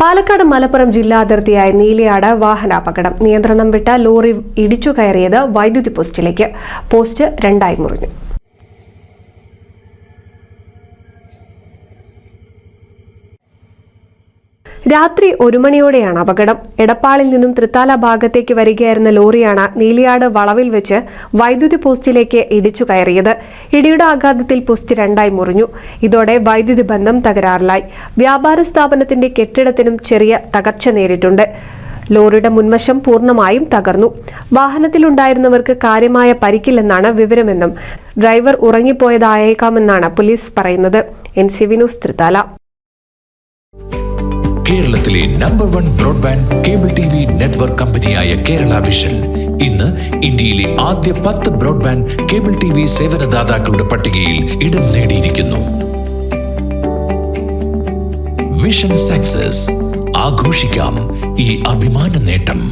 പാലക്കാട് മലപ്പുറം ജില്ലാ അതിർത്തിയായ നീലിയാട് വാഹനാപകടം. നിയന്ത്രണം വിട്ട ലോറി ഇടിച്ചു കയറിയത് വൈദ്യുതി പോസ്റ്റിലേക്ക്. പോസ്റ്റ് രണ്ടായി മുറിഞ്ഞു. രാത്രി 1 മണിയോടെയാണ് അപകടം. എടപ്പാളിൽ നിന്നും തൃത്താല ഭാഗത്തേക്ക് വരികയായിരുന്ന ലോറിയാണ് നീലിയാട് വളവിൽ വെച്ച് വൈദ്യുതി പോസ്റ്റിലേക്ക് ഇടിച്ചു കയറിയത്. ഇടിയുടെ ആഘാതത്തിൽ പോസ്റ്റ് രണ്ടായി മുറിഞ്ഞു. ഇതോടെ വൈദ്യുതി ബന്ധം തകരാറിലായി. വ്യാപാര സ്ഥാപനത്തിന്റെ കെട്ടിടത്തിനും ചെറിയ തകർച്ച നേരിട്ടുണ്ട്. ലോറിയുടെ മുൻവശം പൂർണ്ണമായും തകർന്നു. വാഹനത്തിലുണ്ടായിരുന്നവർക്ക് കാര്യമായ പരിക്കില്ലെന്നാണ് വിവരമെന്നും ഡ്രൈവർ ഉറങ്ങിപ്പോയതായേക്കാമെന്നാണ് പോലീസ് പറയുന്നത്. NCV news, Thrithala. കേരളത്തിലെ number 1 broadband cable TV network കമ്പനിയായ കേരള വിഷൻ ഇന്ന് ഇന്ത്യയിലെ ആദ്യ 10 ബ്രോഡ്ബാൻഡ് കേബിൾ TV സേവനദാതാക്കളുടെ പട്ടികയിൽ ഇടം നേടിയിരിക്കുന്നു. Vision success. ആഘോഷിക്കാം ഈ അഭിമാന നേട്ടം.